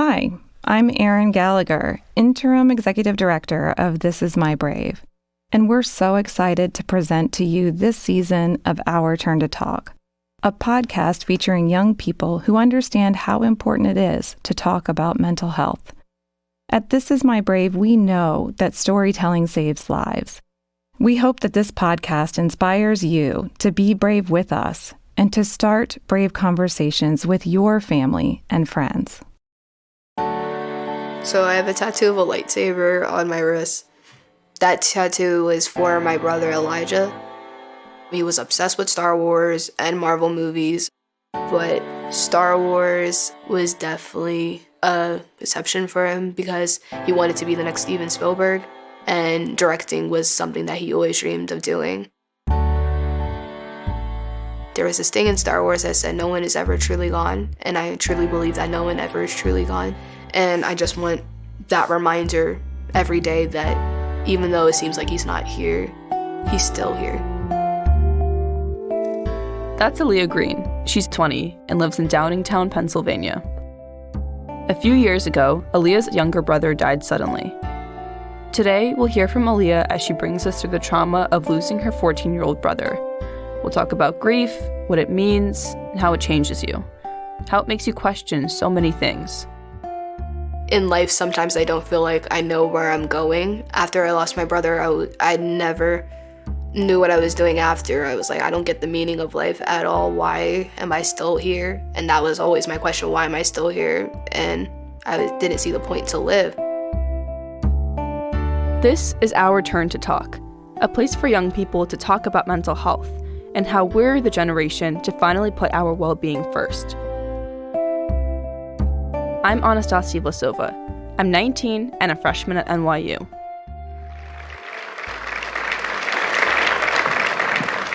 Hi, I'm Erin Gallagher, Interim Executive Director of This Is My Brave, and we're so excited to present to you this season of Our Turn to Talk, a podcast featuring young people who understand how important it is to talk about mental health. At This Is My Brave, we know that storytelling saves lives. We hope that this podcast inspires you to be brave with us and to start brave conversations with your family and friends. So I have a tattoo of a lightsaber on my wrist. That tattoo was for my brother Elijah. He was obsessed with Star Wars and Marvel movies, but Star Wars was definitely a exception for him because he wanted to be the next Steven Spielberg, and directing was something that he always dreamed of doing. There was this thing in Star Wars that said no one is ever truly gone, and I truly believe that no one ever is truly gone. And I just want that reminder every day that even though it seems like he's not here, he's still here. That's Aliyah Green. She's 20 and lives in Downingtown, Pennsylvania. A few years ago, Aliyah's younger brother died suddenly. Today, we'll hear from Aliyah as she brings us through the trauma of losing her 14-year-old brother. We'll talk about grief, what it means, and how it changes you. How it makes you question so many things. In life, sometimes I don't feel like I know where I'm going. After I lost my brother, I never knew what I was doing after. I was like, I don't get the meaning of life at all. Why am I still here? And that was always my question, why am I still here? And I didn't see the point to live. This is Our Turn to Talk, a place for young people to talk about mental health and how we're the generation to finally put our well-being first. I'm Anastasia Vlasova. I'm 19 and a freshman at NYU.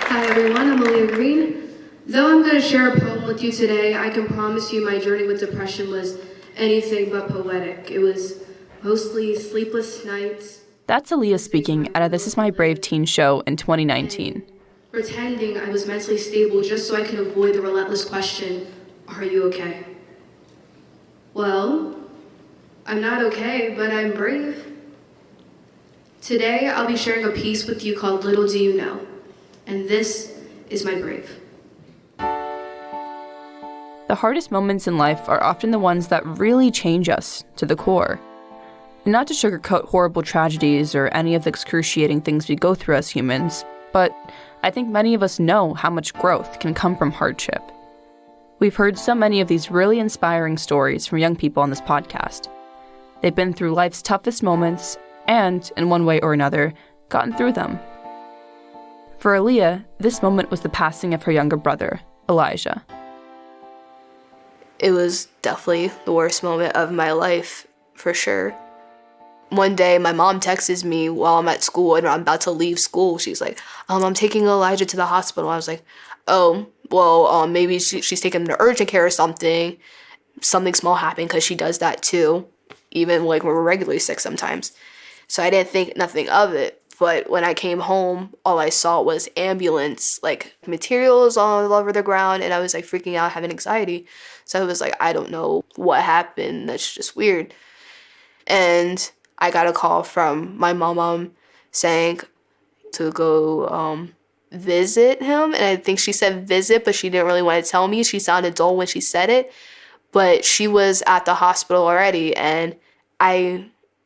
Hi everyone, I'm Aliyah Green. Though I'm going to share a poem with you today, I can promise you my journey with depression was anything but poetic. It was mostly sleepless nights. That's Aliyah speaking at a This Is My Brave teen show in 2019. Pretending I was mentally stable just so I could avoid the relentless question, are you okay? Well, I'm not okay, but I'm brave. Today, I'll be sharing a piece with you called Little Do You Know, and this is my brave. The hardest moments in life are often the ones that really change us to the core. And not to sugarcoat horrible tragedies or any of the excruciating things we go through as humans, but I think many of us know how much growth can come from hardship. We've heard so many of these really inspiring stories from young people on this podcast. They've been through life's toughest moments and, in one way or another, gotten through them. For Aliyah, this moment was the passing of her younger brother, Elijah. It was definitely the worst moment of my life, for sure. One day, my mom texts me while I'm at school and I'm about to leave school. She's like, I'm taking Elijah to the hospital. I was like, oh, well, maybe she's taking him to urgent care or something. Something small happened, because she does that too, even like when we're regularly sick sometimes. So I didn't think nothing of it. But when I came home, all I saw was ambulance, like materials all over the ground, and I was like freaking out, having anxiety. So I was like, I don't know what happened. That's just weird. And I got a call from my mom saying to go visit him. And I think she said visit, but she didn't really want to tell me. She sounded dull when she said it. But she was at the hospital already, and I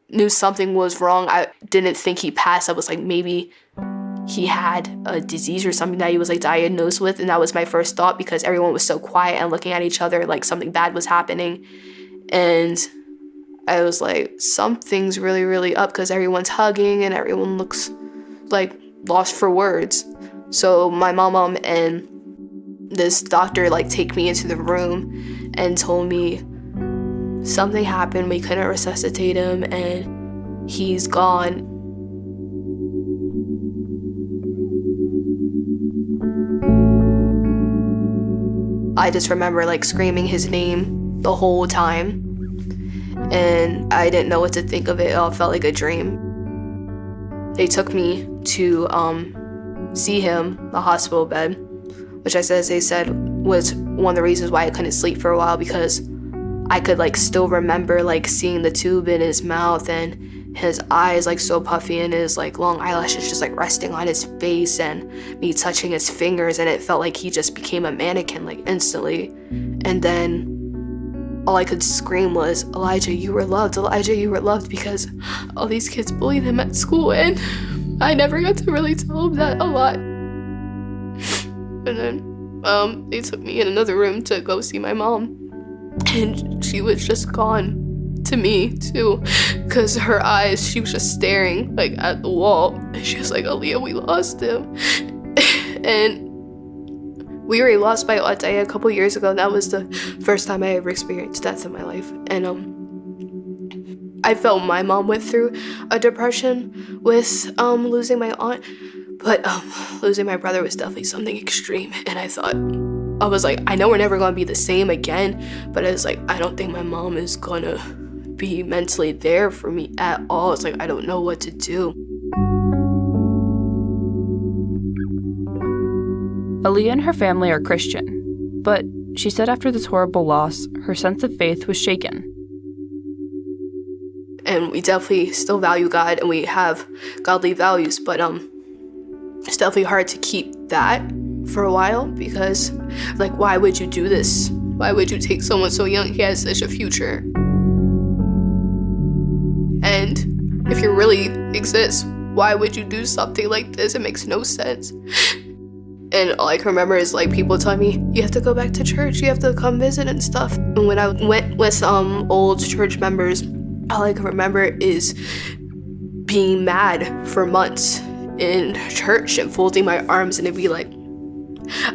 knew something was wrong. I didn't think he passed. I was like, maybe he had a disease or something that he was like diagnosed with. And that was my first thought, because everyone was so quiet and looking at each other like something bad was happening. And I was like, something's really, really up, because everyone's hugging and everyone looks like lost for words. So my mom and this doctor like take me into the room and told me something happened. We couldn't resuscitate him and he's gone. I just remember like screaming his name the whole time, and I didn't know what to think of it. It all felt like a dream. They took me to see him, the hospital bed, which they said was one of the reasons why I couldn't sleep for a while, because I could like still remember like seeing the tube in his mouth and his eyes like so puffy and his like long eyelashes just like resting on his face and me touching his fingers, and it felt like he just became a mannequin like instantly. And then all I could scream was, Elijah, you were loved. Elijah, you were loved, because all these kids bullied him at school, and I never got to really tell him that a lot. And then they took me in another room to go see my mom, and she was just gone to me too, because her eyes, she was just staring like at the wall, and she was like, Aliyah, we lost him. And we already lost my aunt a couple years ago, and that was the first time I ever experienced death in my life. And I felt my mom went through a depression with losing my aunt, but losing my brother was definitely something extreme. And I was like, I know we're never gonna be the same again, but I was like, I don't think my mom is gonna be mentally there for me at all. It's like, I don't know what to do. Aliyah and her family are Christian, but she said after this horrible loss, her sense of faith was shaken. And we definitely still value God, and we have godly values, but it's definitely hard to keep that for a while, because like, why would you do this? Why would you take someone so young? He has such a future. And if you really exist, why would you do something like this? It makes no sense. And all I can remember is like people telling me, you have to go back to church, you have to come visit and stuff. And when I went with old church members, all I can remember is being mad for months in church and folding my arms, and it'd be like,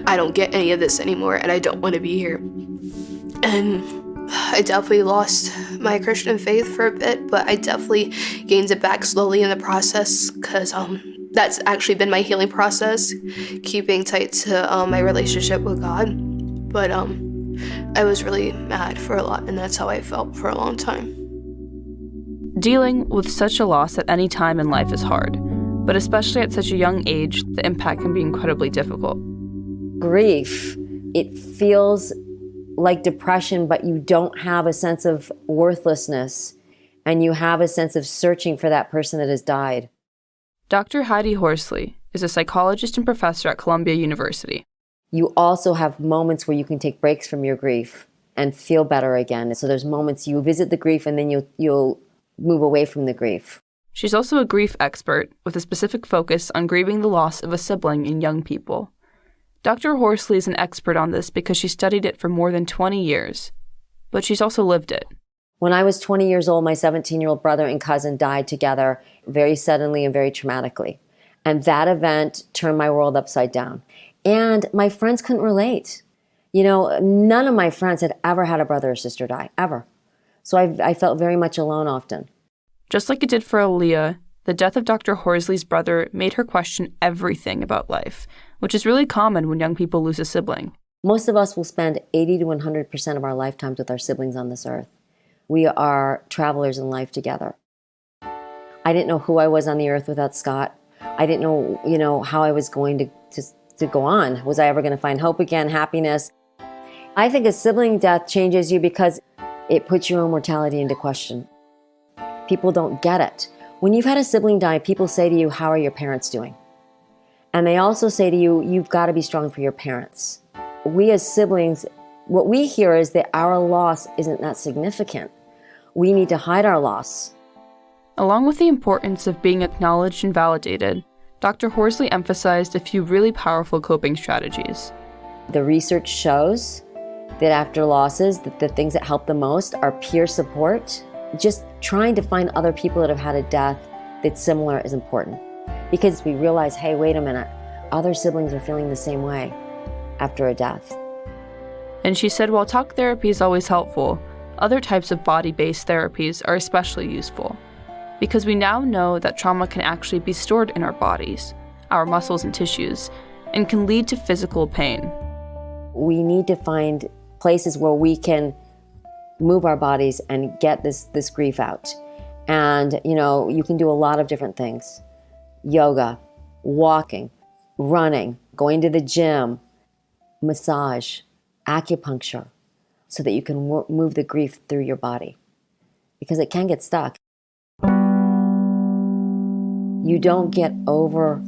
I don't get any of this anymore, and I don't want to be here. And I definitely lost my Christian faith for a bit, but I definitely gained it back slowly in the process, because that's actually been my healing process, keeping tight to my relationship with God. But I was really mad for a lot, and that's how I felt for a long time. Dealing with such a loss at any time in life is hard, but especially at such a young age, the impact can be incredibly difficult. Grief, it feels like depression, but you don't have a sense of worthlessness, and you have a sense of searching for that person that has died. Dr. Heidi Horsely is a psychologist and professor at Columbia University. You also have moments where you can take breaks from your grief and feel better again. So there's moments you visit the grief, and then you'll move away from the grief. She's also a grief expert with a specific focus on grieving the loss of a sibling in young people. Dr. Horsely is an expert on this because she studied it for more than 20 years, but she's also lived it. When I was 20 years old, my 17-year-old brother and cousin died together very suddenly and very traumatically. And that event turned my world upside down. And my friends couldn't relate. You know, none of my friends had ever had a brother or sister die, ever. So I felt very much alone often. Just like it did for Aliyah, the death of Dr. Horsley's brother made her question everything about life, which is really common when young people lose a sibling. Most of us will spend 80 to 100% of our lifetimes with our siblings on this earth. We are travelers in life together. I didn't know who I was on the earth without Scott. I didn't know, how I was going to go on. Was I ever going to find hope again, happiness? I think a sibling death changes you because it puts your own mortality into question. People don't get it. When you've had a sibling die, people say to you, how are your parents doing? And they also say to you, you've got to be strong for your parents. We as siblings, what we hear is that our loss isn't that significant. We need to hide our loss. Along with the importance of being acknowledged and validated, Dr. Horsely emphasized a few really powerful coping strategies. The research shows that after losses, that the things that help the most are peer support. Just trying to find other people that have had a death that's similar is important. Because we realize, hey, wait a minute, other siblings are feeling the same way after a death. And she said while talk therapy is always helpful, other types of body-based therapies are especially useful. Because we now know that trauma can actually be stored in our bodies, our muscles and tissues, and can lead to physical pain. We need to find places where we can move our bodies and get this grief out. And, you can do a lot of different things. Yoga, walking, running, going to the gym, massage, acupuncture. so that you can move the grief through your body, because it can get stuck. You don't get over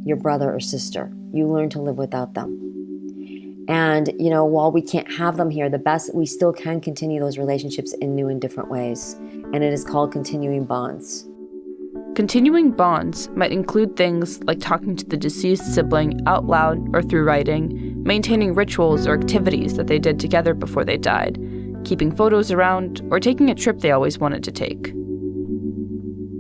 your brother or sister. You learn to live without them. And, while we can't have them here, we still can continue those relationships in new and different ways. And it is called continuing bonds. Continuing bonds might include things like talking to the deceased sibling out loud or through writing, maintaining rituals or activities that they did together before they died, keeping photos around, or taking a trip they always wanted to take.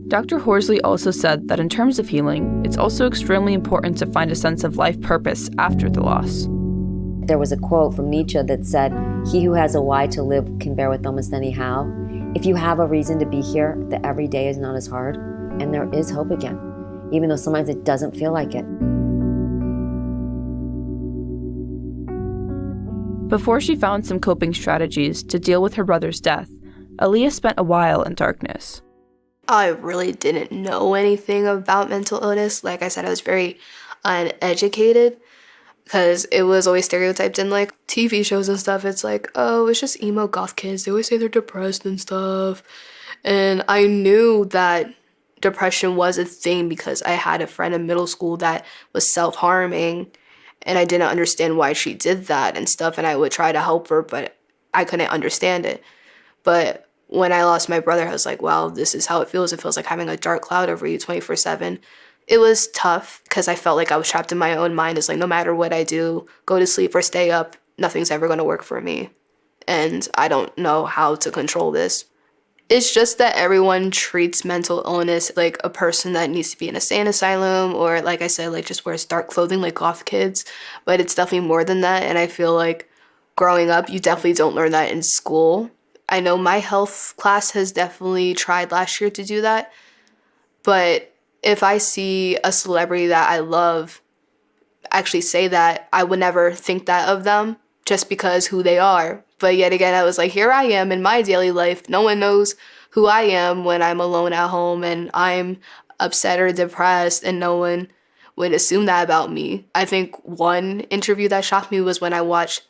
Dr. Horsely also said that in terms of healing, it's also extremely important to find a sense of life purpose after the loss. There was a quote from Nietzsche that said, "He who has a why to live can bear with almost any how." If you have a reason to be here, that every day is not as hard, and there is hope again, even though sometimes it doesn't feel like it. Before she found some coping strategies to deal with her brother's death, Aliyah spent a while in darkness. I really didn't know anything about mental illness. Like I said, I was very uneducated because it was always stereotyped in like TV shows and stuff. It's like, oh, it's just emo goth kids. They always say they're depressed and stuff. And I knew that depression was a thing because I had a friend in middle school that was self-harming, and I didn't understand why she did that and stuff. And I would try to help her, but I couldn't understand it. But when I lost my brother, I was like, wow, this is how it feels. It feels like having a dark cloud over you 24/7. It was tough because I felt like I was trapped in my own mind. It's like no matter what I do, go to sleep or stay up, nothing's ever going to work for me. And I don't know how to control this. It's just that everyone treats mental illness like a person that needs to be in a sane asylum or, like I said, like just wears dark clothing like goth kids. But it's definitely more than that. And I feel like growing up, you definitely don't learn that in school. I know my health class has definitely tried last year to do that. But if I see a celebrity that I love actually say that, I would never think that of them just because who they are. But yet again, I was like, here I am in my daily life. No one knows who I am when I'm alone at home and I'm upset or depressed, and no one would assume that about me. I think one interview that shocked me was when I watched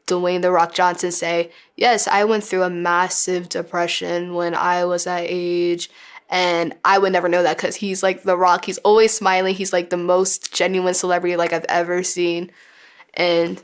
Dwayne "The Rock" Johnson say, yes, I went through a massive depression when I was that age. And I would never know that because he's like The Rock. He's always smiling. He's like the most genuine celebrity like I've ever seen. And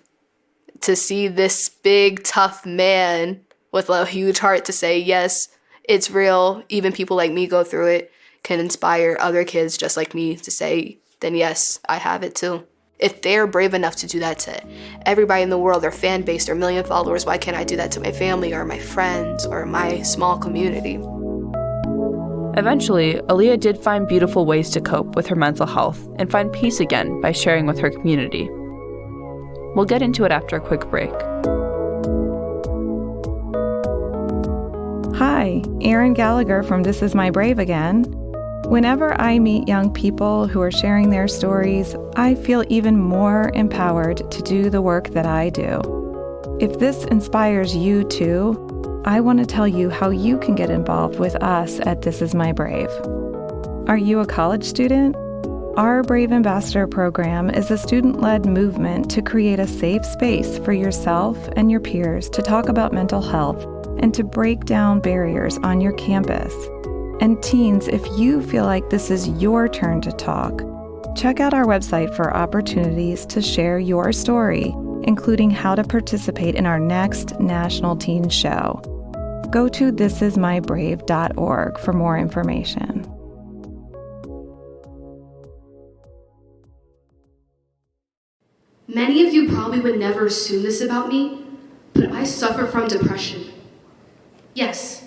to see this big, tough man with a huge heart to say, yes, it's real, even people like me go through it, can inspire other kids just like me to say, then yes, I have it too. If they're brave enough to do that to everybody in the world, their fan base, their million followers, why can't I do that to my family or my friends or my small community? Eventually, Aliyah did find beautiful ways to cope with her mental health and find peace again by sharing with her community. We'll get into it after a quick break. Hi, Erin Gallagher from This Is My Brave again. Whenever I meet young people who are sharing their stories, I feel even more empowered to do the work that I do. If this inspires you too, I want to tell you how you can get involved with us at This Is My Brave. Are you a college student? Our Brave Ambassador program is a student-led movement to create a safe space for yourself and your peers to talk about mental health and to break down barriers on your campus. And teens, if you feel like this is your turn to talk, check out our website for opportunities to share your story, including how to participate in our next National Teen Show. Go to thisismybrave.org for more information. Many of you probably would never assume this about me, but I suffer from depression. Yes,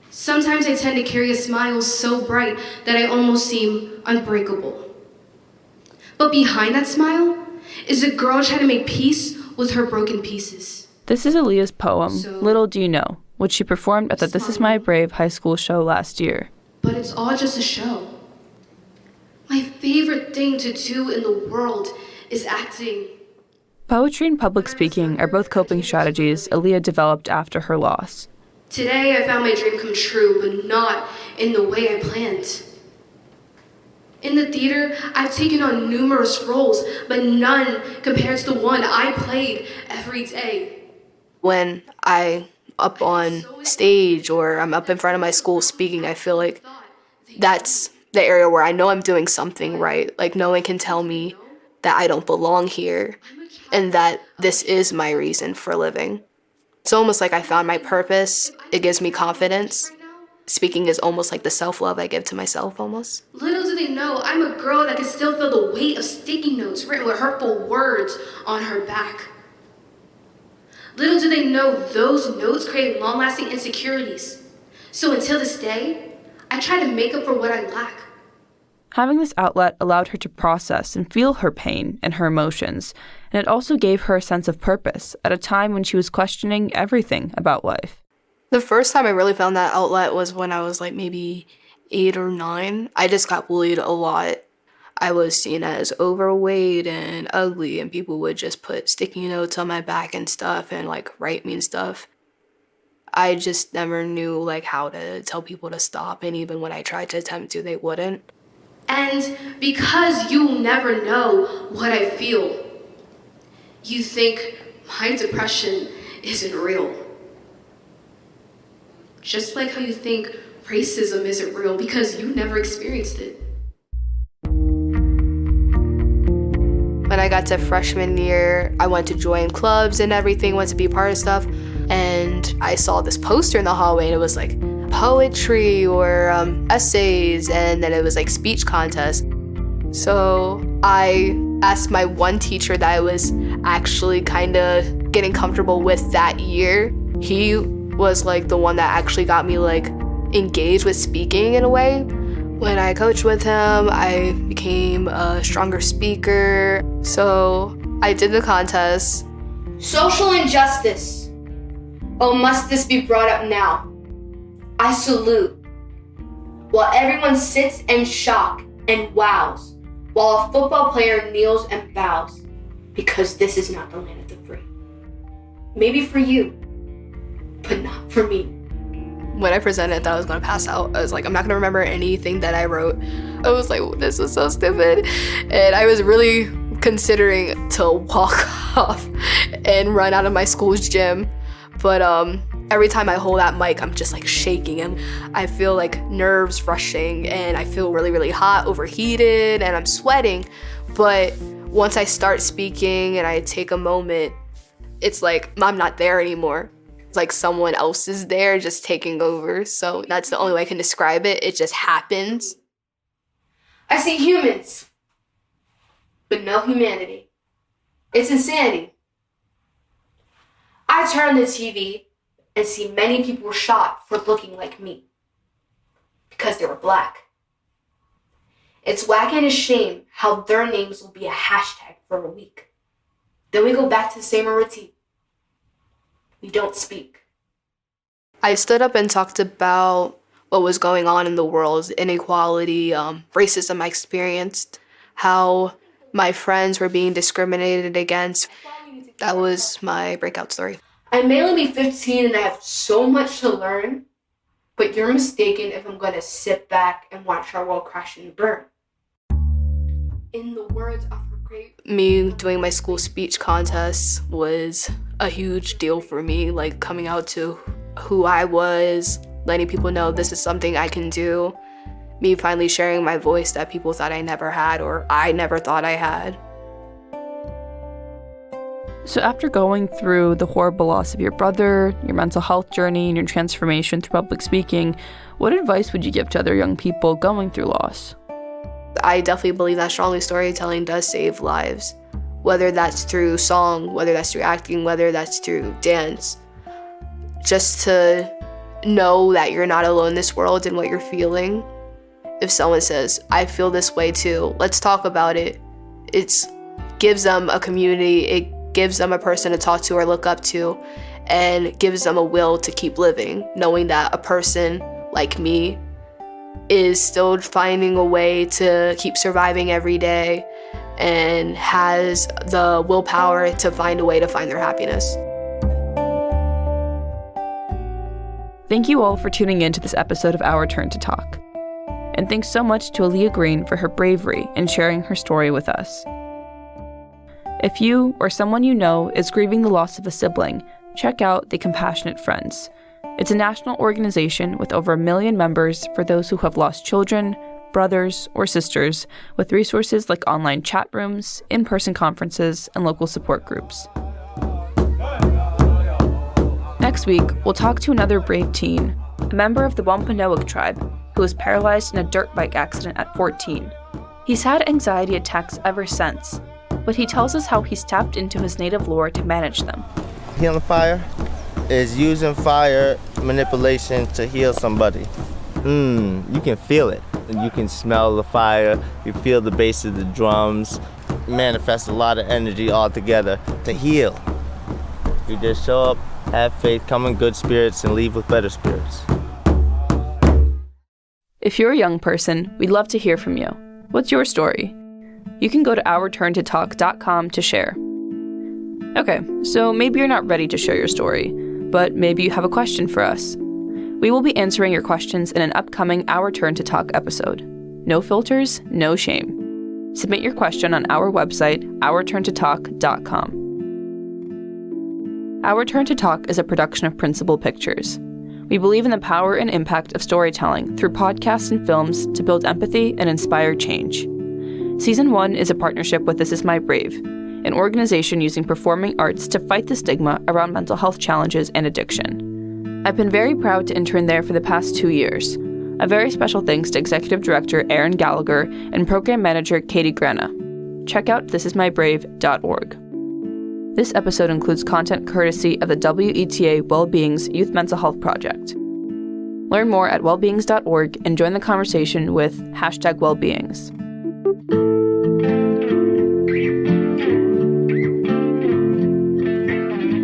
sometimes I tend to carry a smile so bright that I almost seem unbreakable. But behind that smile is a girl trying to make peace with her broken pieces. This is Aliyah's poem, Little Do You Know, which she performed at the This Is My Brave high school show last year. But it's all just a show. My favorite thing to do in the world is acting. Poetry and public speaking are both coping strategies Aliyah developed after her loss. Today I found my dream come true, but not in the way I planned. In the theater, I've taken on numerous roles, but none compared to the one I played every day. When I up on stage or I'm up in front of my school speaking, I feel like that's the area where I know I'm doing something right. Like no one can tell me that I don't belong here and that this is my reason for living. It's almost like I found my purpose. It gives me confidence. Speaking is almost like the self-love I give to myself almost. Little do they know, I'm a girl that can still feel the weight of sticky notes written with hurtful words on her back. Little do they know those notes create long-lasting insecurities. So until this day, I try to make up for what I lack. Having this outlet allowed her to process and feel her pain and her emotions, and it also gave her a sense of purpose at a time when she was questioning everything about life. The first time I really found that outlet was when I was like maybe 8 or 9. I just got bullied a lot. I was seen as overweight and ugly, and people would just put sticky notes on my back and stuff and like write mean stuff. I just never knew like how to tell people to stop, and even when I tried to attempt to, they wouldn't. And because you'll never know what I feel, you think my depression isn't real. Just like how you think racism isn't real because you never experienced it. When I got to freshman year, I went to join clubs and everything, went to be part of stuff. And I saw this poster in the hallway and it was like poetry or essays, and then it was like speech contest. So I asked my one teacher that I was actually kind of getting comfortable with that year. He was like the one that actually got me like engaged with speaking in a way. When I coached with him, I became a stronger speaker. So I did the contest. Social injustice. Oh, must this be brought up now? I salute. While everyone sits in shock and wows, while a football player kneels and bows, because this is not the land of the free. Maybe for you, but not for me. When I presented that I was going to pass out, I was like, I'm not going to remember anything that I wrote. I was like, this is so stupid. And I was really considering to walk off and run out of my school's gym. But every time I hold that mic, I'm just like shaking and I feel like nerves rushing and I feel really, really hot, overheated, and I'm sweating. But once I start speaking and I take a moment, it's like I'm not there anymore. It's like someone else is there just taking over. So that's the only way I can describe it. It just happens. I see humans, but no humanity. It's insanity. I turn the TV and see many people were shot for looking like me because they were black. It's whack and a shame how their names will be a hashtag for a week. Then we go back to the same routine. We don't speak. I stood up and talked about what was going on in the world, inequality, racism I experienced, how my friends were being discriminated against. That was my breakout story. I may only be 15 and I have so much to learn, but you're mistaken if I'm going to sit back and watch our world crash and burn. In the words of her great... Me doing my school speech contest was a huge deal for me, like coming out to who I was, letting people know this is something I can do, me finally sharing my voice that people thought I never had or I never thought I had. So after going through the horrible loss of your brother, your mental health journey, and your transformation through public speaking, what advice would you give to other young people going through loss? I definitely believe that strongly storytelling does save lives, whether that's through song, whether that's through acting, whether that's through dance. Just to know that you're not alone in this world and what you're feeling. If someone says, I feel this way too, let's talk about it. It gives them a community, it gives them a person to talk to or look up to, and gives them a will to keep living, knowing that a person like me is still finding a way to keep surviving every day and has the willpower to find a way to find their happiness. Thank you all for tuning in to this episode of Our Turn to Talk. And thanks so much to Aliyah Green for her bravery in sharing her story with us. If you or someone you know is grieving the loss of a sibling, check out the Compassionate Friends. It's a national organization with over 1 million members for those who have lost children, brothers, or sisters, with resources like online chat rooms, in-person conferences, and local support groups. Next week, we'll talk to another brave teen, a member of the Wampanoag tribe, who was paralyzed in a dirt bike accident at 14. He's had anxiety attacks ever since, but he tells us how he's tapped into his native lore to manage them. Healing fire is using fire manipulation to heal somebody. You can feel it. You can smell the fire, you feel the bass of the drums, manifest a lot of energy all together to heal. You just show up, have faith, come in good spirits, and leave with better spirits. If you're a young person, we'd love to hear from you. What's your story? You can go to ourturntotalk.com to share. Okay, so maybe you're not ready to share your story, but maybe you have a question for us. We will be answering your questions in an upcoming Our Turn to Talk episode. No filters, no shame. Submit your question on our website, ourturntotalk.com. Our Turn to Talk is a production of Principal Pictures. We believe in the power and impact of storytelling through podcasts and films to build empathy and inspire change. Season 1 is a partnership with This Is My Brave, an organization using performing arts to fight the stigma around mental health challenges and addiction. I've been very proud to intern there for the past 2 years. A very special thanks to Executive Director Aaron Gallagher and Program Manager Katie Grana. Check out thisismybrave.org. This episode includes content courtesy of the WETA Wellbeing's Youth Mental Health Project. Learn more at wellbeings.org and join the conversation with #wellbeings.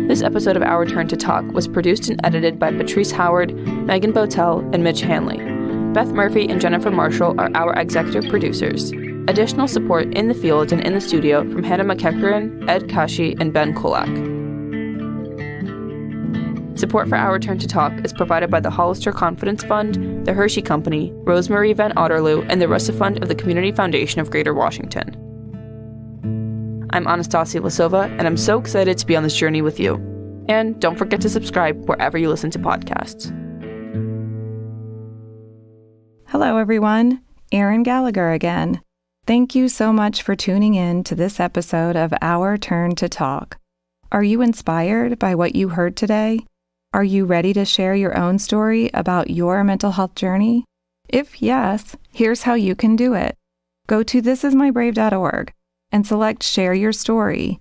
This episode of Our Turn to Talk was produced and edited by Patrice Howard, Megan Botel, and Mitch Hanley. Beth Murphy and Jennifer Marshall are our executive producers. Additional support in the field and in the studio from Hannah McEachran, Ed Kashi, and Ben Kolak. Support for Our Turn to Talk is provided by the Hollister Confidence Fund, the Hershey Company, Rosemary Van Otterloo, and the Russa Fund of the Community Foundation of Greater Washington. I'm Anastasia Lasova, and I'm so excited to be on this journey with you. And don't forget to subscribe wherever you listen to podcasts. Hello, everyone. Erin Gallagher again. Thank you so much for tuning in to this episode of Our Turn to Talk. Are you inspired by what you heard today? Are you ready to share your own story about your mental health journey? If yes, here's how you can do it. Go to thisismybrave.org and select Share Your Story.